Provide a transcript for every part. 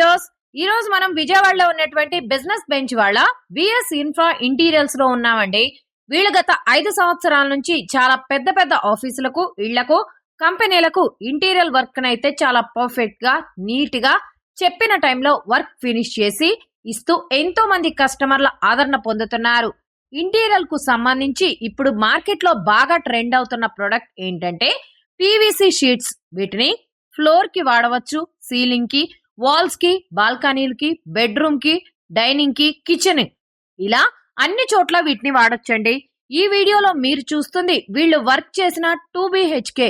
Viewers, ఈ రోజు మనం విజయవాడలో ఉన్నటువంటి బిజినెస్ బెంచ్ వాళ్ళ విఎస్ ఇన్ఫ్రా ఇంటీరియర్స్ లో ఉన్నామండి. వీళ్ళు గత 5 సంవత్సరాల నుంచి చాలా పెద్ద పెద్ద ఆఫీసులకు, ఇళ్లకు, కంపెనీలకు ఇంటీరియర్ వర్క్ అయితే చాలా పర్ఫెక్ట్ గా, నీట్ గా చెప్పిన టైంలో వర్క్ ఫినిష్ చేసి ఇస్తూ ఎంతో మంది కస్టమర్ల ఆదరణ పొందుతున్నారు. ఇంటీరియర్ కు సంబంధించి ఇప్పుడు మార్కెట్ లో బాగా ట్రెండ్ అవుతున్న ప్రొడక్ట్ ఏంటంటే పీవీసీ షీట్స్. వీటిని ఫ్లోర్ కి వాడవచ్చు, సీలింగ్ కి, వాల్స్ కి, బాల్కనీలకి, బెడ్రూమ్ కి, డైనింగ్ కి, కిచెన్, ఇలా అన్ని చోట్ల వీటిని వాడొచ్చండి. ఈ వీడియోలో మీరు చూస్తుంది వీళ్ళు వర్క్ చేసిన 2 BHK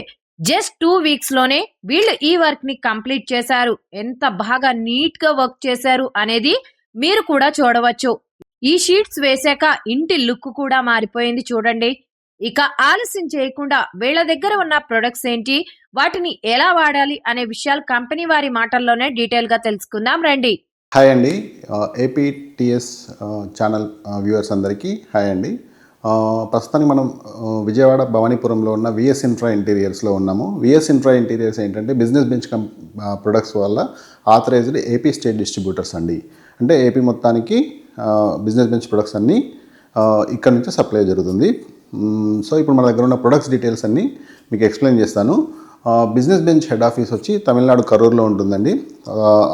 జస్ట్ 2 వీక్స్ లోనే వీళ్ళు ఈ వర్క్ ని కంప్లీట్ చేశారు. ఎంత బాగా నీట్ గా వర్క్ చేశారు అనేది మీరు కూడా చూడవచ్చు. ఈ షీట్స్ వేశాక ఇంటి లుక్ కూడా మారిపోయింది చూడండి. ఇక ఆలస్యం చేయకుండా వీళ్ళ దగ్గర ఉన్న ప్రొడక్ట్స్ ఏంటి, వాటిని ఎలా వాడాలి అనే విషయాలు కంపెనీ వారి మాటల్లోనే డీటెయిల్ గా తెలుసుకుందాం రండి. హాయ్ అండి, ఏపీటీఎస్ ఛానల్ వ్యూవర్స్ అందరికీ హాయ్ అండి. ప్రస్తుతానికి మనం విజయవాడ భవానీపురంలో ఉన్న విఎస్ ఇన్ఫ్రా ఇంటీరియర్స్లో ఉన్నాము. విఎస్ ఇన్ఫ్రా ఇంటీరియర్స్ ఏంటంటే బిజినెస్ బెంచ్ ప్రొడక్ట్స్ వల్ల ఆథరైజ్డ్ ఏపీ స్టేట్ డిస్ట్రిబ్యూటర్స్ అండి. అంటే ఏపీ మొత్తానికి బిజినెస్ బెంచ్ ప్రొడక్ట్స్ అన్నీ ఇక్కడ నుంచి సప్లై జరుగుతుంది. సో ఇప్పుడు మన దగ్గర ఉన్న ప్రొడక్ట్స్ డీటెయిల్స్ అన్నీ మీకు ఎక్స్ప్లెయిన్ చేస్తాను. బిజినెస్ బెంచ్ హెడ్ ఆఫీస్ వచ్చి తమిళనాడు కరూర్లో ఉంటుందండి.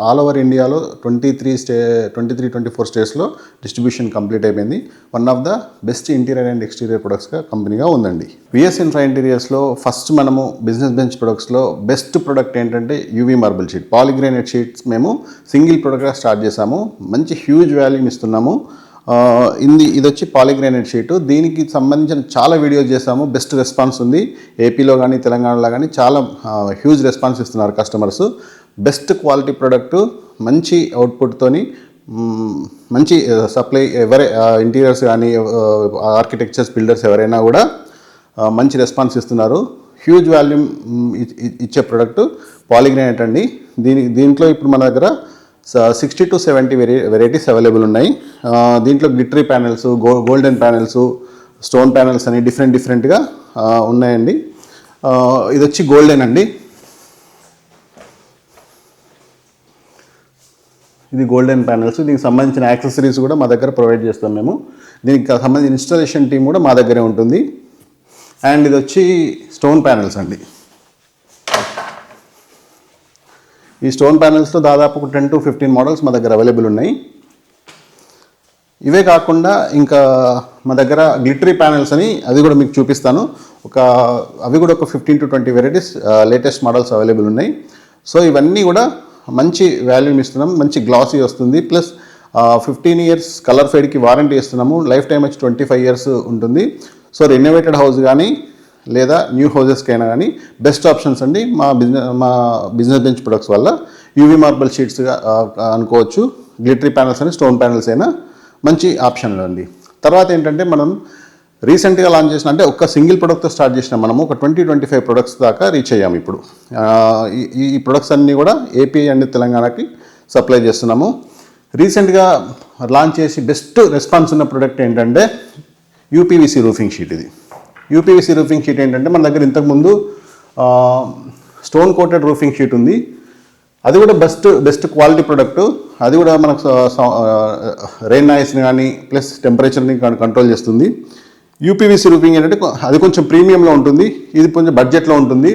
ఆల్ ఓవర్ ఇండియాలో 23-24 స్టేట్స్లో డిస్ట్రిబ్యూషన్ కంప్లీట్ అయిపోయింది. One of the best interior and exterior ప్రొడక్ట్స్గా కంపెనీగా ఉందండి. విఎస్ ఇన్ఫ్రా ఇంటీరియర్స్లో ఫస్ట్ మనము బిజినెస్ బెంచ్ ప్రొడక్ట్స్లో బెస్ట్ ప్రొడక్ట్ ఏంటంటే UV marble sheet, polygranite sheets మేము సింగిల్ ప్రొడక్ట్గా స్టార్ట్ చేసాము. మంచి హ్యూజ్ వాల్యూమ్ ఇస్తున్నాము. ఇది వచ్చి పాలిగ్రానైట్ షీటు. దీనికి సంబంధించిన చాలా వీడియోస్ చేసాము. బెస్ట్ రెస్పాన్స్ ఉంది. ఏపీలో కానీ తెలంగాణలో కానీ చాలా హ్యూజ్ రెస్పాన్స్ ఇస్తున్నారు కస్టమర్స్. బెస్ట్ క్వాలిటీ ప్రోడక్ట్, మంచి అవుట్పుట్తోని మంచి సప్లై. ఇంటీరియర్స్ కానీ ఆర్కిటెక్చర్స్ బిల్డర్స్ ఎవరైనా కూడా మంచి రెస్పాన్స్ ఇస్తున్నారు. హ్యూజ్ వాల్యూమ్ ఇచ్చే ప్రోడక్ట్ పాలిగ్రానైట్ అండి. దీంట్లో ఇప్పుడు మన దగ్గర 60 to 70 వెరైటీస్ అవైలబుల్ ఉన్నాయి. దీంట్లో glittery panels, golden panels, stone panels అని డిఫరెంట్గా ఉన్నాయండి. ఇది వచ్చి గోల్డెన్ అండి. ఇది గోల్డెన్ ప్యానెల్స్. దీనికి సంబంధించిన యాక్సెసరీస్ కూడా మా దగ్గర ప్రొవైడ్ చేస్తాం మేము. దీనికి సంబంధించిన ఇన్స్టాలేషన్ టీం కూడా మా దగ్గరే ఉంటుంది. అండ్ ఇది వచ్చి స్టోన్ ప్యానెల్స్ అండి. ఈ స్టోన్ ప్యానెల్స్లో దాదాపు 10 to 15 మోడల్స్ మా దగ్గర అవైలబుల్ ఉన్నాయి. ఇవే కాకుండా ఇంకా మా దగ్గర గ్లిటరీ ప్యానెల్స్ అని అది కూడా మీకు చూపిస్తాను. అవి కూడా ఒక 15 to 20 varieties latest models available ఉన్నాయి. సో ఇవన్నీ కూడా మంచి వాల్యూమ్ ఇస్తున్నాము. మంచి గ్లాసీ వస్తుంది. ప్లస్ 15 years కలర్ ఫేడ్కి వారంటీ ఇస్తున్నాము. లైఫ్ టైం వచ్చి 25 years ఉంటుంది. సో రెనోవేటెడ్ హౌస్ కానీ లేదా న్యూ హౌజెస్కైనా కానీ బెస్ట్ ఆప్షన్స్ అండి మా బిజినెస్ బెంచ్ ప్రొడక్ట్స్ వల్ల. యూవీ మార్బుల్ షీట్స్గా అనుకోవచ్చు, గ్లిటరీ ప్యానెల్స్ అని, స్టోన్ ప్యానెల్స్ అయినా మంచి ఆప్షన్లు అండి. తర్వాత ఏంటంటే మనం రీసెంట్గా లాంచ్ చేసిన, అంటే ఒక సింగిల్ ప్రొడక్ట్తో స్టార్ట్ చేసిన మనము ఒక 20-25 ప్రొడక్ట్స్ దాకా రీచ్ అయ్యాము. ఇప్పుడు ఈ ప్రొడక్ట్స్ అన్నీ కూడా ఏపీ అండ్ తెలంగాణకి సప్లై చేస్తున్నాము. రీసెంట్గా లాంచ్ చేసి బెస్ట్ రెస్పాన్స్ ఉన్న ప్రొడక్ట్ ఏంటంటే యూపీవీసీ రూఫింగ్ షీట్. ఇది యూపీవీసీ రూఫింగ్ షీట్ ఏంటంటే మన దగ్గర ఇంతకుముందు స్టోన్ కోటెడ్ రూఫింగ్ షీట్ ఉంది. అది కూడా బెస్ట్ క్వాలిటీ ప్రొడక్ట్. అది కూడా మనకు రెయిన్ నాయిస్ని కానీ ప్లస్ టెంపరేచర్ని కంట్రోల్ చేస్తుంది. యూపీవీసీ రూఫింగ్ ఏంటంటే అది కొంచెం ప్రీమియంలో ఉంటుంది, ఇది కొంచెం బడ్జెట్లో ఉంటుంది.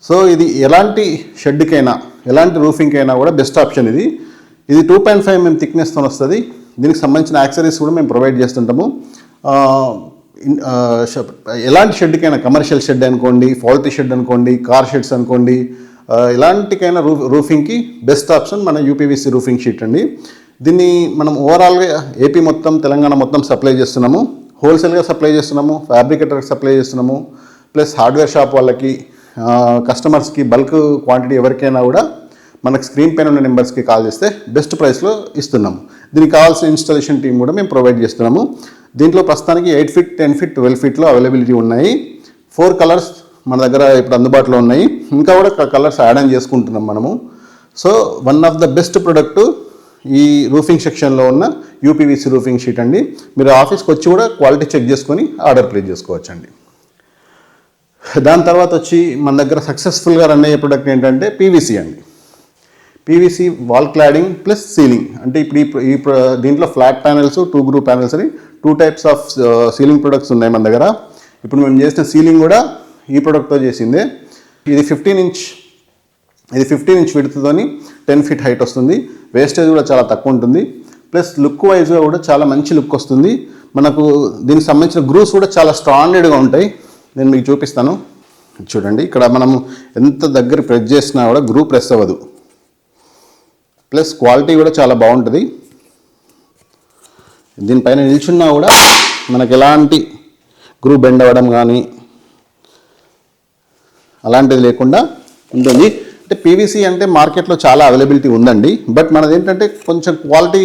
సో ఇది ఎలాంటి షెడ్కైనా, ఎలాంటి రూఫింగ్కైనా కూడా బెస్ట్ ఆప్షన్. ఇది 2.5 mm థిక్నెస్తో వస్తుంది. దీనికి సంబంధించిన యాక్సరీస్ కూడా మేము ప్రొవైడ్ చేస్తుంటాము. ఎలాంటి షెడ్కైనా, కమర్షియల్ షెడ్ అనుకోండి, ఫాల్టీ షెడ్ అనుకోండి, కార్ షెడ్స్ అనుకోండి, ఎలాంటికైనా రూఫింగ్కి బెస్ట్ ఆప్షన్ మన యూపీవీసీ రూఫింగ్ షీట్ అండి. దీన్ని మనం ఓవరాల్గా ఏపీ మొత్తం, తెలంగాణ మొత్తం సప్లై చేస్తున్నాము. హోల్సేల్గా సప్లై చేస్తున్నాము, ఫ్యాబ్రికేటర్కి సప్లై చేస్తున్నాము, ప్లస్ హార్డ్వేర్ షాప్ వాళ్ళకి, కస్టమర్స్కి బల్క్ క్వాంటిటీ ఎవరికైనా కూడా మనకు స్క్రీన్ పైన ఉన్న నెంబర్స్కి కాల్ చేస్తే బెస్ట్ ప్రైస్లో ఇస్తున్నాము. దీనికి కావాల్సిన ఇన్స్టాలేషన్ టీం కూడా మేము ప్రొవైడ్ చేస్తున్నాము. దీంట్లో ప్రస్తుతానికి 8 feet, 10 feet, 12 feetలో అవైలబిలిటీ ఉన్నాయి. 4 కలర్స్ మన దగ్గర ఇప్పుడు అందుబాటులో ఉన్నాయి. ఇంకా కూడా కలర్స్ యాడ్ ఆన్ చేసుకుంటున్నాం మనము. So one of the best product ఈ రూఫింగ్ సెక్షన్లో ఉన్న యూపీవీసీ రూఫింగ్ షీట్ అండి. మీరు ఆఫీస్కి వచ్చి కూడా క్వాలిటీ చెక్ చేసుకొని ఆర్డర్ ప్లేస్ చేసుకోవచ్చు అండి. దాని తర్వాత వచ్చి మన దగ్గర సక్సెస్ఫుల్గా రన్ అయ్యే ప్రొడక్ట్ ఏంటంటే పీవీసీ అండి. PVC wall cladding plus ceiling. అంటే ఇప్పుడు దీంట్లో ఫ్లాట్ ప్యానెల్స్, 2 గ్రూ ప్యానెల్స్ అని 2 టైప్స్ ఆఫ్ సీలింగ్ ప్రొడక్ట్స్ ఉన్నాయి మన దగ్గర. ఇప్పుడు మేము చేసిన సీలింగ్ కూడా ఈ ప్రొడక్ట్తో చేసిందే. ఇది 15 ఇంచ్ విడ్త్తోని 10 ఫీట్ హైట్ వస్తుంది. వేస్టేజ్ కూడా చాలా తక్కువ ఉంటుంది. ప్లస్ లుక్ వైజ్గా కూడా చాలా మంచి లుక్ వస్తుంది. మనకు దీనికి సంబంధించిన గ్రూస్ కూడా చాలా స్టాండర్డ్గా ఉంటాయి. నేను మీకు చూపిస్తాను. చూడండి, ఇక్కడ మనం ఎంత దగ్గర ప్రెస్ చేసినా కూడా గ్రూ ప్రెస్ అవ్వదు. ప్లస్ క్వాలిటీ కూడా చాలా బాగుంటుంది. దీనిపైన నిల్చున్నా కూడా మనకు ఎలాంటి గ్రూ బెండ్ అవ్వడం కానీ అలాంటిది లేకుండా ఉంటుంది. అంటే పీవీసీ అంటే మార్కెట్లో చాలా అవైలబిలిటీ ఉందండి. బట్ మనది ఏంటంటే కొంచెం క్వాలిటీ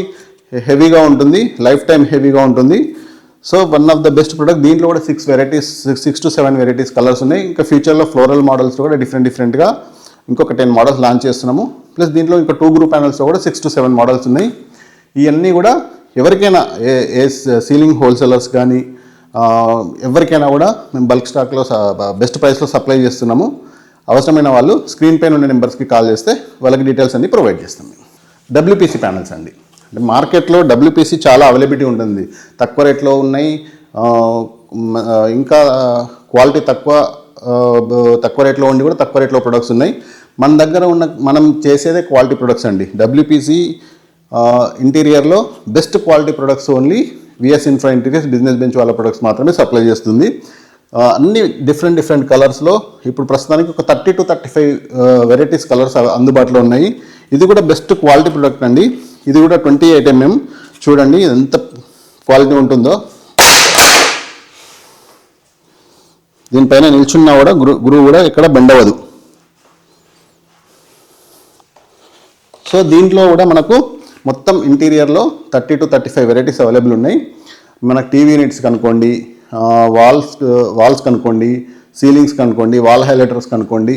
హెవీగా ఉంటుంది, లైఫ్ టైం హెవీగా ఉంటుంది. So one of the best product. దీంట్లో కూడా 6 to 7 వెరైటీస్ కలర్స్ ఉన్నాయి. ఇంకా ఫ్యూచర్లో ఫ్లోరల్ మోడల్స్ కూడా డిఫరెంట్గా ఇంకొక 10 మోడల్స్ లాంచ్ చేస్తున్నాము. ప్లస్ దీంట్లో ఇంకా 2 గ్రూ ప్యానల్స్లో కూడా 6 to 7 మోడల్స్ ఉన్నాయి. ఇవన్నీ కూడా ఎవరికైనా ఏ సీలింగ్ హోల్సేలర్స్ కానీ ఎవరికైనా కూడా మేము బల్క్ స్టాక్లో బెస్ట్ ప్రైస్లో సప్లై చేస్తున్నాము. అవసరమైన వాళ్ళు స్క్రీన్ పైన ఉన్న నెంబర్స్కి కాల్ చేస్తే వాళ్ళకి డీటెయిల్స్ అన్ని ప్రొవైడ్ చేస్తాం. డబ్ల్యూపీసీ ప్యానల్స్ అండి. అంటే మార్కెట్లో డబ్ల్యూపీసీ చాలా అవైలబిలిటీ ఉంటుంది. తక్కువ రేట్లో ఉన్నాయి, ఇంకా క్వాలిటీ తక్కువ రేట్లో ఉండి కూడా తక్కువ రేట్లో ప్రొడక్ట్స్ ఉన్నాయి. మన దగ్గర మనం చేసేదే క్వాలిటీ ప్రొడక్ట్స్ అండి. డబ్ల్యూపీసీ ఇంటీరియర్లో best quality products only VS infra interiors business bench వాళ్ళ ప్రొడక్ట్స్ మాత్రమే సప్లై చేస్తుంది. అన్ని డిఫరెంట్ కలర్స్లో ఇప్పుడు ప్రస్తుతానికి ఒక 30 to 35 వెరైటీస్ కలర్స్ అందుబాటులో ఉన్నాయి. ఇది కూడా బెస్ట్ క్వాలిటీ ప్రొడక్ట్ అండి. ఇది కూడా 28 mm. చూడండి ఎంత క్వాలిటీ ఉంటుందో. దీనిపైన నిల్చున్నా కూడా గ్రూ కూడా ఎక్కడ బెండ్ అవ్వదు. సో దీంట్లో కూడా మనకు మొత్తం ఇంటీరియర్లో 30 to 35 వెరైటీస్ అవైలబుల్ ఉన్నాయి. మనకు టీవీ యూనిట్స్ కనుకోండి, వాల్స్ కనుకోండి, సీలింగ్స్ కనుకోండి, వాల్ హైలైటర్స్ కనుకోండి,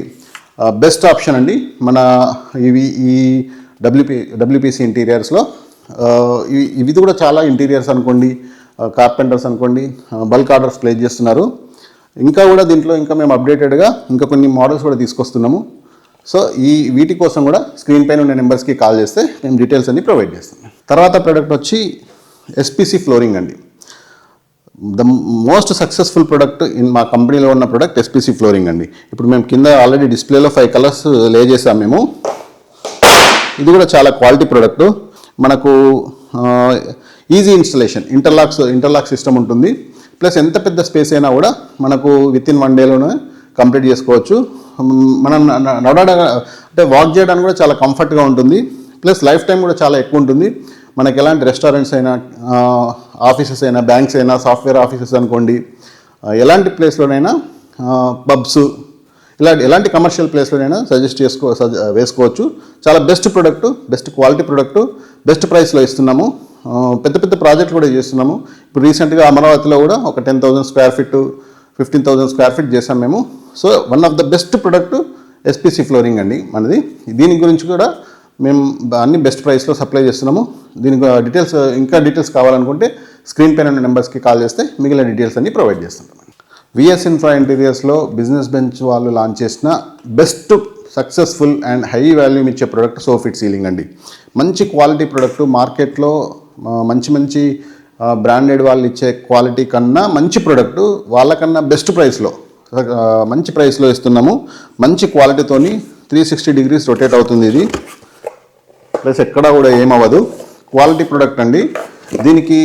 బెస్ట్ ఆప్షన్ అండి మన ఈ డబ్ల్యూపీసీ ఇంటీరియర్స్లో. ఇది కూడా చాలా ఇంటీరియర్స్ అనుకోండి, కార్పెంటర్స్ అనుకోండి బల్క్ ఆర్డర్స్ ప్లేస్ చేస్తున్నారు. ఇంకా కూడా దీంట్లో ఇంకా మేము అప్డేటెడ్గా ఇంకా కొన్ని మోడల్స్ కూడా తీసుకొస్తున్నాము. సో వీటి కోసం కూడా స్క్రీన్ పైన ఉన్న నెంబర్స్కి కాల్ చేస్తే మేము డీటెయిల్స్ అన్ని ప్రొవైడ్ చేస్తాం. తర్వాత ప్రోడక్ట్ వచ్చి ఎస్పీసీ ఫ్లోరింగ్ అండి. ద మోస్ట్ సక్సెస్ఫుల్ ప్రోడక్ట్ మా కంపెనీలో ఉన్న ప్రోడక్ట్ ఎస్పీసీ ఫ్లోరింగ్ అండి. ఇప్పుడు మేము కింద ఆల్రెడీ డిస్ప్లేలో 5 కలర్స్ లే చేసాం మేము. ఇది కూడా చాలా క్వాలిటీ ప్రోడక్ట్. మనకు ఈజీ ఇన్స్టలేషన్, ఇంటర్లాక్ సిస్టమ్ ఉంటుంది. ప్లస్ ఎంత పెద్ద స్పేస్ అయినా కూడా మనకు విత్ ఇన్ 1 డేలోనే కంప్లీట్ చేసుకోవచ్చు. మనం అంటే వాక్ చేయడానికి కూడా చాలా కంఫర్ట్గా ఉంటుంది. ప్లస్ లైఫ్ టైం కూడా చాలా ఎక్కువ ఉంటుంది. మనకి ఎలాంటి రెస్టారెంట్స్ అయినా, ఆఫీసెస్ అయినా, బ్యాంక్స్ అయినా, సాఫ్ట్వేర్ ఆఫీసెస్ అనుకోండి, ఎలాంటి ప్లేస్లోనైనా, పబ్స్, ఎలాంటి కమర్షియల్ ప్లేస్లోనైనా వేసుకోవచ్చు. చాలా best product, best quality product, best ప్రైస్లో ఇస్తున్నాము. పెద్ద ప్రాజెక్ట్ కూడా చేస్తున్నాము. ఇప్పుడు రీసెంట్గా అమరావతిలో కూడా ఒక 10,000 స్క్వేర్ ఫీట్, 15,000 స్క్వేర్ ఫీట్ చేసాం మేము. So one of the best product SPC flooring అండి మనది. దీని గురించి కూడా మేము అన్ని బెస్ట్ ప్రైస్లో సప్లై చేస్తున్నాము. దీనికి ఇంకా డీటెయిల్స్ కావాలనుకుంటే స్క్రీన్ పైన ఉన్న నెంబర్స్కి కాల్ చేస్తే మిగిలిన డీటెయిల్స్ అన్ని ప్రొవైడ్ చేస్తుంటాం. విఎస్ ఇన్ఫ్రా ఇంటీరియర్స్లో బిజినెస్ బెంచ్ వాళ్ళు లాంచ్ చేసిన best successful and high volume ఇచ్చే ప్రోడక్ట్ సోఫిట్ సీలింగ్ అండి. మంచి క్వాలిటీ ప్రోడక్ట్. మార్కెట్లో మంచి బ్రాండెడ్ వాళ్ళు ఇచ్చే క్వాలిటీ కన్నా మంచి ప్రోడక్ట్, వాళ్ళకన్నా బెస్ట్ ప్రైస్లో, మంచి ప్రైస్లో ఇస్తున్నాము. మంచి క్వాలిటీతోని 360 degrees రొటేట్ అవుతుంది ఇది. ప్లస్ ఎక్కడా కూడా ఏమవ్వదు. క్వాలిటీ ప్రోడక్ట్ అండి. దీనికి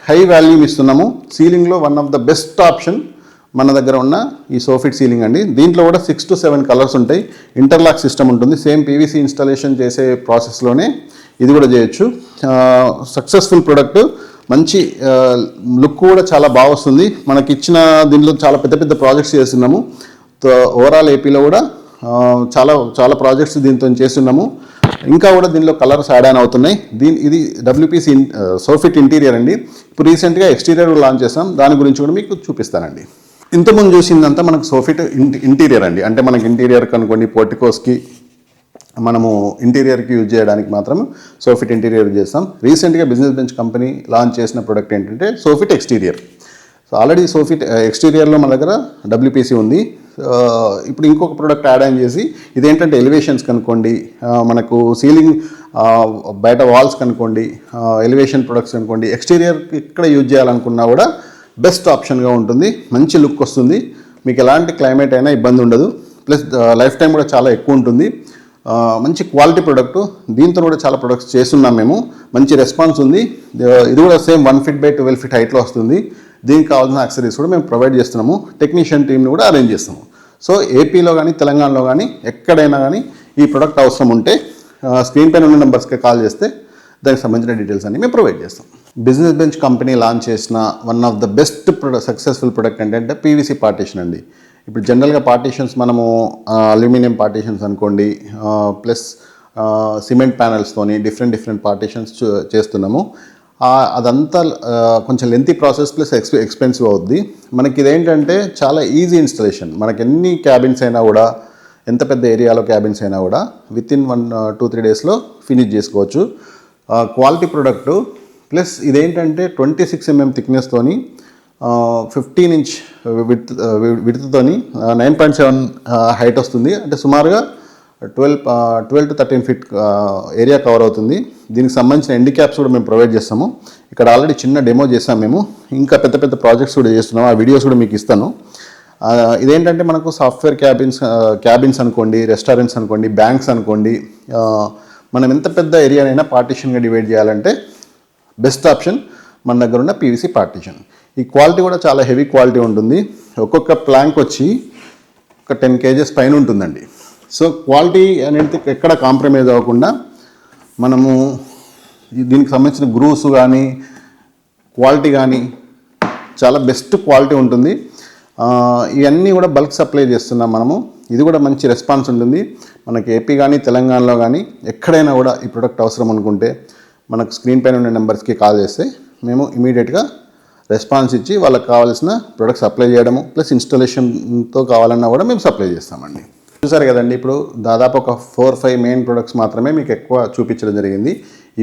హై వాల్యూమ్ ఇస్తున్నాము. సీలింగ్లో one of the best option మన దగ్గర ఉన్న ఈ సోఫిట్ సీలింగ్ అండి. దీంట్లో కూడా 6 to 7 కలర్స్ ఉంటాయి. ఇంటర్లాక్ సిస్టమ్ ఉంటుంది. సేమ్ పీవీసీ ఇన్స్టాలేషన్ చేసే ప్రాసెస్లోనే ఇది కూడా చేయొచ్చు. Successful product. మంచి లుక్ కూడా చాలా బాగా వస్తుంది. మనకి ఇచ్చిన దీంట్లో చాలా పెద్ద ప్రాజెక్ట్స్ చేస్తున్నాము. ఓవరాల్ ఏపీలో కూడా చాలా ప్రాజెక్ట్స్ దీంతో చేస్తున్నాము. ఇంకా కూడా దీనిలో కలర్స్ యాడ్ ఆన్ అవుతున్నాయి. ఇది డబ్ల్యూపీసీ సోఫిట్ ఇంటీరియర్ అండి. ఇప్పుడు రీసెంట్గా ఎక్స్టీరియర్ లాంచ్ చేస్తాం. దాని గురించి కూడా మీకు చూపిస్తానండి. ఇంతకుముందు చూసిందంతా మనకు సోఫిట్ ఇంటీరియర్ అండి. అంటే మనకి ఇంటీరియర్ కనుకోండి, పోర్టికోస్కి మనము ఇంటీరియర్కి యూజ్ చేయడానికి మాత్రం సోఫిట్ ఇంటీరియర్ యూజ్ చేస్తాం. రీసెంట్గా బిజినెస్ బెంచ్ కంపెనీ లాంచ్ చేసిన ప్రోడక్ట్ ఏంటంటే soffit exterior. So already soffit ఎక్స్టీరియర్లో మన దగ్గర డబ్ల్యూపీసీ ఉంది. ఇప్పుడు ఇంకొక ప్రోడక్ట్ యాడ్ ఆన్ చేసి ఇదేంటంటే ఎలివేషన్స్ కనుకోండి, మనకు సీలింగ్ బయట వాల్స్ కనుకోండి, ఎలివేషన్ ప్రొడక్ట్స్ అనుకోండి, ఎక్స్టీరియర్ ఇక్కడ యూజ్ చేయాలనుకున్నా కూడా బెస్ట్ ఆప్షన్గా ఉంటుంది. మంచి లుక్ వస్తుంది, మీకు ఎలాంటి క్లైమేట్ అయినా ఇబ్బంది ఉండదు. ప్లస్ లైఫ్ టైం కూడా చాలా ఎక్కువ ఉంటుంది. మంచి క్వాలిటీ ప్రోడక్ట్. దీంతో కూడా చాలా ప్రొడక్ట్స్ చేస్తున్నాం మేము. మంచి రెస్పాన్స్ ఉంది. ఇది కూడా సేమ్ 1 feet by 12 feet హైట్లో వస్తుంది. దీనికి కావాల్సిన యాక్సెసరీస్ కూడా మేము ప్రొవైడ్ చేస్తున్నాము. టెక్నీషియన్ టీమ్ని కూడా అరేంజ్ చేస్తాము. సో ఏపీలో కానీ తెలంగాణలో కానీ ఎక్కడైనా కానీ ఈ ప్రోడక్ట్ అవసరం ఉంటే స్క్రీన్ పైన ఉన్న నెంబర్స్కి కాల్ చేస్తే దానికి సంబంధించిన డీటెయిల్స్ అన్ని మేము ప్రొవైడ్ చేస్తాం. బిజినెస్ బెంచ్ కంపెనీ లాంచ్ చేసిన one of the best successful product ఏంటంటే పీవీసీ పార్టీషన్ అండి. ఇప్పుడు జనరల్గా పార్టీషన్స్ మనము అల్యూమినియం పార్టీషన్స్ అనుకోండి, ప్లస్ సిమెంట్ ప్యానెల్స్తోని డిఫరెంట్ పార్టీషన్స్ చేస్తున్నాము. అదంతా కొంచెం లెంతీ ప్రాసెస్ ప్లస్ ఎక్స్పెన్సివ్ అవుద్ది. మనకి ఇదేంటంటే చాలా ఈజీ ఇన్స్టలేషన్. మనకి ఎన్ని క్యాబిన్స్ అయినా కూడా, ఎంత పెద్ద ఏరియాలో క్యాబిన్స్ అయినా కూడా వితిన్ 1-2-3 డేస్లో ఫినిష్ చేసుకోవచ్చు. Quality product. ప్లస్ ఇదేంటంటే 26 mm థిక్నెస్తోని 15 inch విడ్త్తోని 9.7 హైట్ వస్తుంది. అంటే సుమారుగా 12 to 13 feet ఏరియా కవర్ అవుతుంది. దీనికి సంబంధించిన ఎండి క్యాప్స్ కూడా మేము ప్రొవైడ్ చేస్తాము. ఇక్కడ ఆల్రెడీ చిన్న డెమో చేసాం మేము. ఇంకా పెద్ద ప్రాజెక్ట్స్ కూడా చేస్తున్నాం. ఆ వీడియోస్ కూడా మీకు ఇస్తాను. ఇదేంటంటే మనకు సాఫ్ట్వేర్ క్యాబిన్స్ అనుకోండి, రెస్టారెంట్స్ అనుకోండి, బ్యాంక్స్ అనుకోండి, మనం ఎంత పెద్ద ఏరియానైనా పార్టీషన్గా డివైడ్ చేయాలంటే బెస్ట్ ఆప్షన్ మన దగ్గర ఉన్న పీవీసీ పార్టీషన్. ఈ క్వాలిటీ కూడా చాలా హెవీ క్వాలిటీ ఉంటుంది. ఒక్కొక్క ప్లాంక్ వచ్చి ఒక 10 kgs పైన ఉంటుందండి. సో క్వాలిటీ అనేది ఎక్కడ కాంప్రమైజ్ అవ్వకుండా మనము దీనికి సంబంధించిన గ్రూవ్స్ కానీ క్వాలిటీ కానీ చాలా బెస్ట్ క్వాలిటీ ఉంటుంది. ఇవన్నీ కూడా బల్క్ సప్లై చేస్తున్నాం మనము. ఇది కూడా మంచి రెస్పాన్స్ ఉంటుంది. మనకి ఏపీ కానీ తెలంగాణలో కానీ ఎక్కడైనా కూడా ఈ ప్రోడక్ట్ అవసరం అనుకుంటే మనకు స్క్రీన్ పైన ఉన్న నెంబర్స్కి కాల్ చేస్తే మేము ఇమీడియట్గా రెస్పాన్స్ ఇచ్చి వాళ్ళకి కావాల్సిన ప్రొడక్ట్ సప్లై చేయడము, ప్లస్ ఇన్స్టాలేషన్తో కావాలన్నా కూడా మేము సప్లై చేస్తామండి. చూసారు కదండి, ఇప్పుడు దాదాపు ఒక 4-5 మెయిన్ ప్రొడక్ట్స్ మాత్రమే మీకు ఎక్కువ చూపించడం జరిగింది.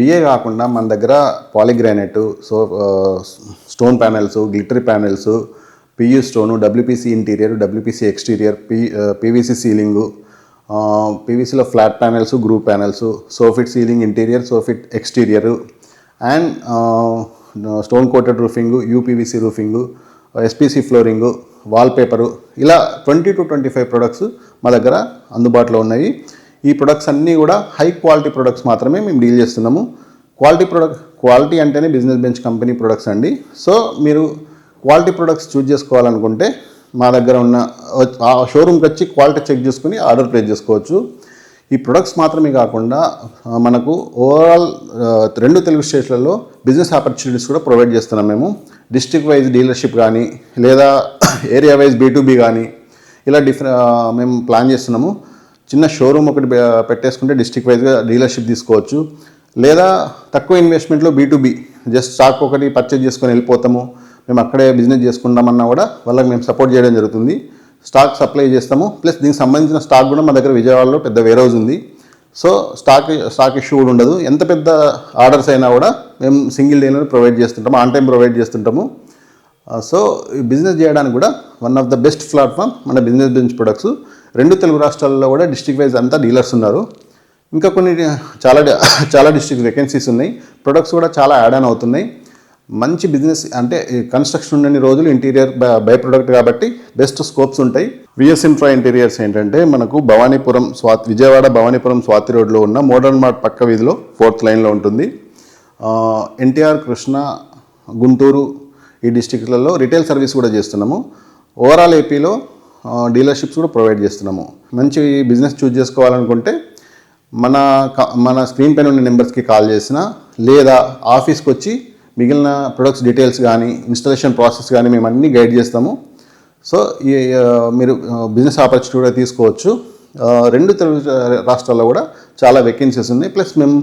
ఇవే కాకుండా మన దగ్గర polygranite, stone panels, glittery panels, PU stone, WPC interior, WPC exterior, PVC ceiling, పీవీసీలో flat panels, group panels, soffit ceiling interior, soffit exterior, and stone coated roofing, UPVC roofing, SPC flooring, wallpaper, ఇలా 20 to 25 products మా దగ్గర అందుబాటులో ఉన్నాయి. ఈ products అన్నీ కూడా high quality products మాత్రమే మేము డీల్ చేస్తున్నాము. క్వాలిటీ అంటేనే బిజినెస్ బెంచ్ కంపెనీ ప్రొడక్ట్స్ అండి. సో మీరు క్వాలిటీ ప్రొడక్ట్స్ చూజ్ చేసుకోవాలనుకుంటే మా దగ్గర ఉన్న షోరూమ్కి వచ్చి క్వాలిటీ చెక్ చేసుకుని ఆర్డర్ ప్లేస్ చేసుకోవచ్చు. ఈ ప్రొడక్ట్స్ మాత్రమే కాకుండా మనకు ఓవరాల్ 2 తెలుగు స్టేట్లలో బిజినెస్ ఆపర్చునిటీస్ కూడా ప్రొవైడ్ చేస్తున్నాం మేము. డిస్ట్రిక్ట్ వైజ్ డీలర్షిప్ కానీ, లేదా ఏరియా వైజ్ B2B కానీ, ఇలా మేము ప్లాన్ చేస్తున్నాము. చిన్న షోరూమ్ ఒకటి పెట్టేసుకుంటే డిస్ట్రిక్ట్ వైజ్గా డీలర్షిప్ తీసుకోవచ్చు. లేదా తక్కువ ఇన్వెస్ట్మెంట్లో B2B, జస్ట్ స్టాక్ ఒకటి పర్చేజ్ చేసుకొని వెళ్ళిపోతాము, మేము అక్కడే బిజినెస్ చేసుకుంటామన్నా కూడా వాళ్ళకి మేము సపోర్ట్ చేయడం జరుగుతుంది. స్టాక్ సప్లై చేస్తాము. ప్లస్ దీనికి సంబంధించిన స్టాక్ కూడా మా దగ్గర విజయవాడలో పెద్ద వేర్హౌస్ ఉంది. సో స్టాక్ ఇష్యూ కూడా ఉండదు. ఎంత పెద్ద ఆర్డర్స్ అయినా కూడా మేము సింగిల్ డేలో ప్రొవైడ్ చేస్తుంటాము, ఆన్ టైం ప్రొవైడ్ చేస్తుంటాము. సో బిజినెస్ చేయడానికి కూడా one of the best platform మన బిజినెస్ బెంచ్ ప్రొడక్ట్స్. 2 తెలుగు రాష్ట్రాల్లో కూడా డిస్ట్రిక్ట్ వైజ్ అంతా డీలర్స్ ఉన్నారు. ఇంకా కొన్ని చాలా డిస్ట్రిక్ట్ వేకెన్సీస్ ఉన్నాయి. ప్రొడక్ట్స్ కూడా చాలా యాడ్ ఆన్ అవుతున్నాయి. మంచి బిజినెస్ అంటే కన్స్ట్రక్షన్ ఉండని రోజులు ఇంటీరియర్ బై ప్రొడక్ట్ కాబట్టి బెస్ట్ స్కోప్స్ ఉంటాయి. విఎస్ ఇన్ఫ్రా ఇంటీరియర్స్ ఏంటంటే మనకు విజయవాడ భవానీపురం స్వాతి రోడ్లో ఉన్న మోడర్న్ మార్ట్ పక్క వీధిలో 4th లైన్లో ఉంటుంది. ఎన్టీఆర్, కృష్ణ, గుంటూరు ఈ డిస్ట్రిక్ట్లలో రిటైల్ సర్వీస్ కూడా చేస్తున్నాము. ఓవరాల్ ఏపీలో డీలర్షిప్స్ కూడా ప్రొవైడ్ చేస్తున్నాము. మంచి బిజినెస్ చూజ్ చేసుకోవాలనుకుంటే మన స్క్రీన్ పైన ఉన్న నెంబర్స్కి కాల్ చేసినా, లేదా ఆఫీస్కి వచ్చి మిగిలిన ప్రొడక్ట్స్ డీటెయిల్స్ కానీ, ఇన్స్టాలేషన్ ప్రాసెస్ కానీ మేము అన్నీ గైడ్ చేస్తాము. సో మీరు బిజినెస్ ఆపర్చునిటీ కూడా తీసుకోవచ్చు. 2 తెలుగు రాష్ట్రాల్లో కూడా చాలా వేకెన్సీస్ ఉన్నాయి. ప్లస్ మేము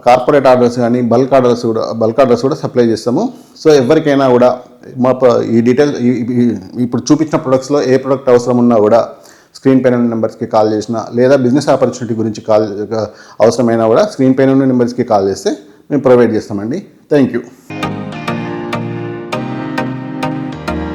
కార్పొరేట్ ఆర్డర్స్ కానీ బల్క్ ఆర్డర్స్ కూడా సప్లై చేస్తాము. సో ఎవరికైనా కూడా మా ఈ డీటెయిల్ ఇప్పుడు చూపించిన ప్రొడక్ట్స్లో ఏ ప్రొడక్ట్ అవసరం ఉన్నా కూడా స్క్రీన్ పైన ఉన్న నెంబర్స్కి కాల్ చేసినా, లేదా బిజినెస్ ఆపర్చునిటీ గురించి అవసరమైనా కూడా స్క్రీన్ పైన ఉన్న నెంబర్స్కి కాల్ చేస్తే మేము ప్రొవైడ్ చేస్తామండి. Thank you.